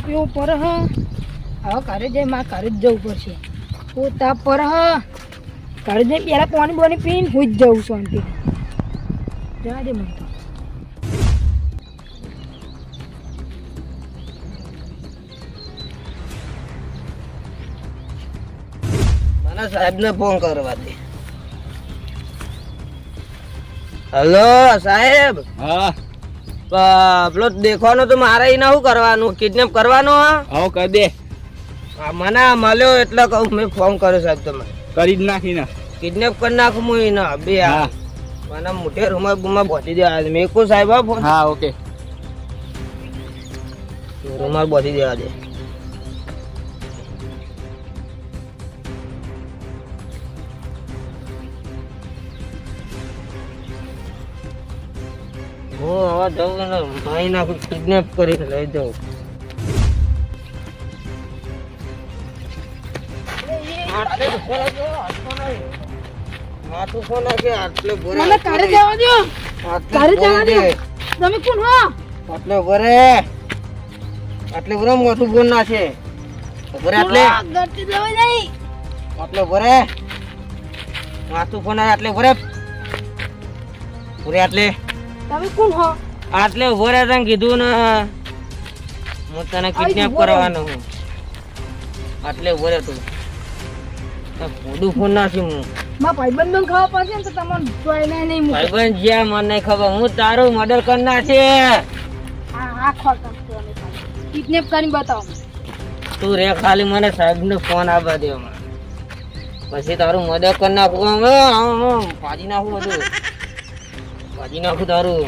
પીવો પર હ હવે ઘરે જઈ મારે ઘરે જ જવું પડશે પોતા પર હ ઘરે જઈ પહેલાં પાણી બોની પીને હું જ જઉં શાંતિ જવા દે મને તો મને સાહેબને ફોન કરવા દે. હલો સાહેબ. હા પેલો દેખવાનો તો મારે એના શું કરવાનું? કિડનેપ કરવાનો? આવો કરી દે. મને મળ્યો એટલે કહું મેં ફોન કર્યો સાહેબ તમારે. કરી જ નાખી ને કિડનેપ કરી નાખું હું એના બે. હા મને મોટે રૂમાલ બોધી દેવા દે. મેં કહું સાહેબ હા ફોન. હા ઓકે. રૂમાલ બોધી દેવા દે. હું હવે જઉં ને ભાઈ નાખું કિડનેપ કરીને લઈ જાઉં. માથું કોને કે આટલે ભરે મને ઘરે જવા દો ઘરે જવા દો તમે કોણ હો આટલે ભરે આટલે ભરે માથું બોન ના છે ભરે આટલે ઘરથી જવા નહીં આટલે ભરે માથું કોને આટલે ભરે ભરે આટલે તમે કોણ હો આટલે ભરે તને કીધું ને હું તને કિડનેપ કરવાનો હું આટલે ભરે તું ખોડું ફોન નાખી હું મારા ભાઈબંધો ખાવા પડશે ને તો તમને જોઈને નહીં મૂકે ભાઈબંધ જ્યાં મને નહીં ખબર હું તારું મર્ડર કરનાર છે. હા ખોટું કિડનેપ કરીને બતાવો તું રે ખાલી મને સાહેબને ફોન આપવા દે હમણાં. પછી તારું મર્ડર કરી નાખું ભાજી નાખું બધું ભાજી નાખું તારું.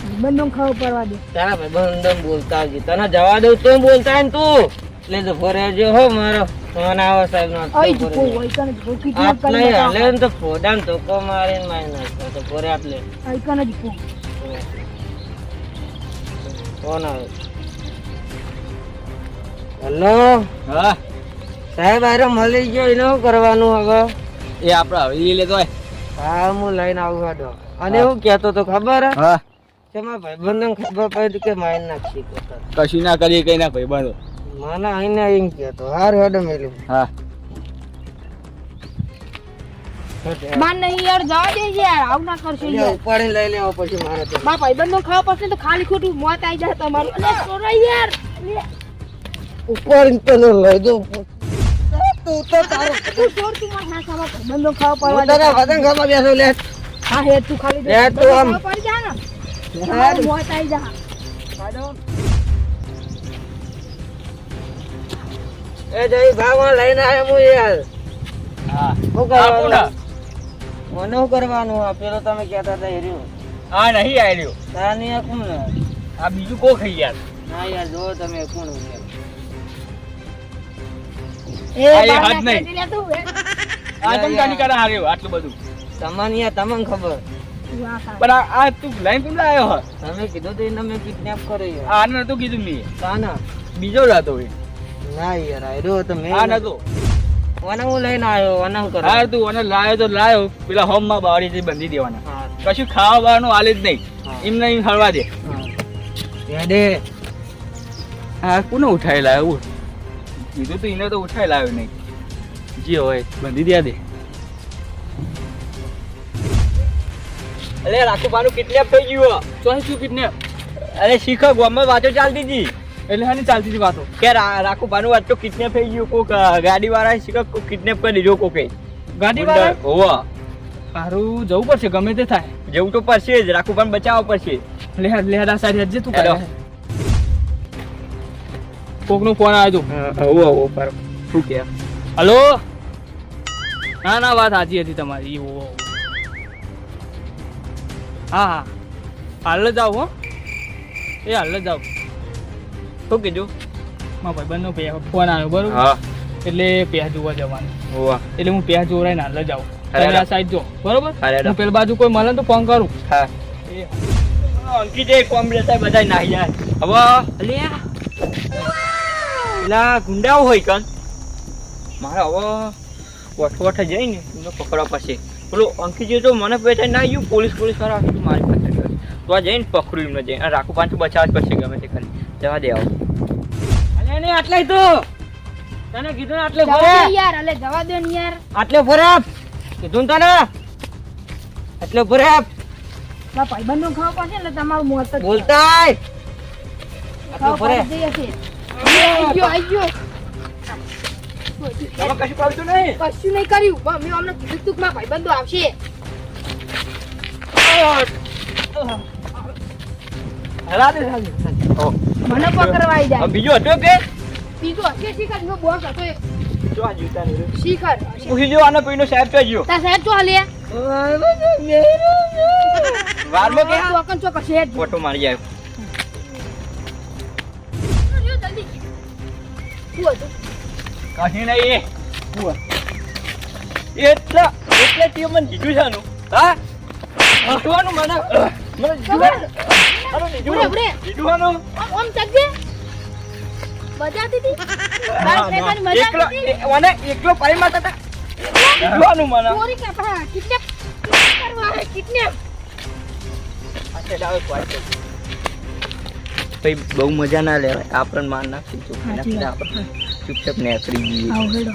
ભાઈબંધો ખાવા પડવા દે તારા ભાઈબંધ બોલતા આવજે તને જવા દઉં તો બોલતા ને તું એટલે તો ફરે જો હો મારો ફોન આવે સાહેબ નો આઈ જ કો હોય કને જો કિડનેપ કરીને બતાવો હાલે ને તો ફોડાન ધોકો મારીને મારી નાખતો તો ફરે આટલે આઈ કને જ કો ફોન આવે. હેલો હા સાહેબ આરે મળી ગયો એને શું કરવાનું હવે? એ આપણે હવે એ લેતો હોય. હા હું લઈને આવું હાડો. અને હું કહેતો તો ખબર હે હા કે મારા ભાઈબંધને ખબર પડી કે મારી નાખી કહેતો. કશું ના કરીએ કઈ ના ભાઈ બંધો. મને આઈને એમ કહેતો હાર હેડો મેલું. હા માન નહીં યાર જવા દે યાર આવું ના કરશો યાર ઉપાડીને લઈ લેવો પછી મારે તો. મારા ભાઈબંધો ખાવા પડશે તો ખાલી ખોટું મોત આવી જાય તમારું અલે છોરા યાર ઉપાડીને તને લઈ દઉં. તું તો તારું તું છોડ તું મારા ના ખાવા ભાઈબંધો ખાવા હું પડવા તને વતન ખાવા બેસો લે. હા હે તું ખાલી લે તું આમ. ખાવા પડી જા ને હાર. મોત આવી જા એ જઈ ભાવમાં લઈને આવ્યો હું યાર. હા શું કરવાનું? મને શું કરવાનું? આ પેલો તમે કહેતા હતા હેર્યું. હા નહીં આવ્યો. તારા નહીં આ કોણ? આ બીજું કો ખાઈ યાર. ના યાર જો તમે કોણ યાર. એ આ એ બહાર હાથ નહીં. નાખી દે તું હે આ તમ તાની કરે હાર્યો આટલું બધું. તમને યાર તમને ખબર. તું આ ખા. પણ આ તું લઈને કેમ લાવ્યો હે? તમે કીધું તો એને મેં કિડનેપ કર્યો યાર. આને નતું કીધું મેં. કાના? બીજો જ હતો એ. ના યાર આયરો તો મેં. આ નતો. મને હું લઈને આવ્યો. મને શું કરવા? હા તું અને લાયો તો લાયો પેલા હોમ માં બાવળીથી બંધી દેવાના. હા. કશું ખાવા બાવાનું હાલે જ નહીં. હા. એમને એમ હળવા દે. રેડે. હા કોને ઉઠાઈ લાવ્યો? કીધું તો એને તો ઉઠાઈ લાવ્યો નહીં. જે હોય બંધી દે દે. અરે રાખુબાનું કિડનેપ થઈ ગયું. શું કિડનેપ? અરે શીખ ગામમાં વાતો ચાલતી હતી. એટલે હાની ચાલતી હતી વાતો કે રાખુબાનું વાત તો કિડનેપ થઈ ગયું. કોક ગાડી વાળા શીખ કિડનેપ કરી દીધો કોકે. ગાડી વાળા હોવા સારું જવું પડશે ગમે તે થાય. જવું તો પડશે જ. રાખુબાને બચાવવા પડશે. લેહડા સાઈડ હજે તું કરે. કોકનો ફોન આવ્યો તો હોવો પર શું કે હલો. ના ના વાત સાચી હતી તમારી. હા હા હાલ જ જાઓ હો. એ હાલ જ જાઓ. શું કીધું? મારા ભાઈબંધનો ફોન આવ્યો બરોબર. હા એટલે પેહ જોવા જવાનું. હોવા એટલે હું પેહ જોવરાઈને હાલ જ જાઉં. તમે આ સાઈડ જો બરોબર. હું પેલી બાજુ કોઈ મળે તો ફોન કરું. હા એ અંકિત એક કોમ્બિનેશન સાહેબ બધા નાહી જાય હવે. અલ્યા પેલા ગુંડાઓ હોય કન મારે હવે વઠ જઈને એમને પકડવા પડશે. પેલો અંકિત તો મને બેઠા ના આવ્યું પોલીસ વાળા મારી પાસે તો આ જઈને પકડ્યું એમને જઈને રાખું પાછું બચાવવા જ પડશે ગમે તે કરી જવા દે આવો. નહીં આટલે તો તને કીધું ને આટલે જવા ફરે દે યાર અલે જવા દે ને યાર આટલે ફરે કીધું ને તને આટલે ફરે મારા ભાઈબંધનો ખાવા પડશે એટલે તમારું મોત જ બોલતા આય. આટલે ખાવા ફરે પડી જઈએ છે. આઈ ગયો આમાં કશું પાડતું નહીં. કશું નહીં કર્યું મેં અમને કીધું તું કે મારા ભાઈબંધો આવશે હલા દે સાહેબ. ઓ, મને પકડવા આવી આ જાય બીજો હતો કે બીજો હશે શિખર નો બોસ હતો એક જો આ જીવતા નહીં રહ્યો. શિખર પૂછી જો આનો પીનો સાહેબ તો ગયો તા સાહેબ ચો હાલે વારમાં કે ચોકન ચોકન શેર ફોટો મારી જાય. જલ્દી શું હતું કहीं નહીં એટલે તે મને જીજુ છે આનું. હા હસવાનું મને જીજુ અરે જીજુ ઉડે. જીજુ આનું ઓમ ચકજે મજા આવતી હતી બાર ફ્રેન્ડની મજા એકલો આવતી હતી મને એકલો પાઈ મારતા હતા. જીજુ આનું મને ચોરી કે પા કિડનેપ કરવા કિડનેપ ભાઈ બહુ મજા ના લેવાય આપણને માર નાખી સાચી વાત. ચૂપચાપ નેકરી જઈએ આવ હેડો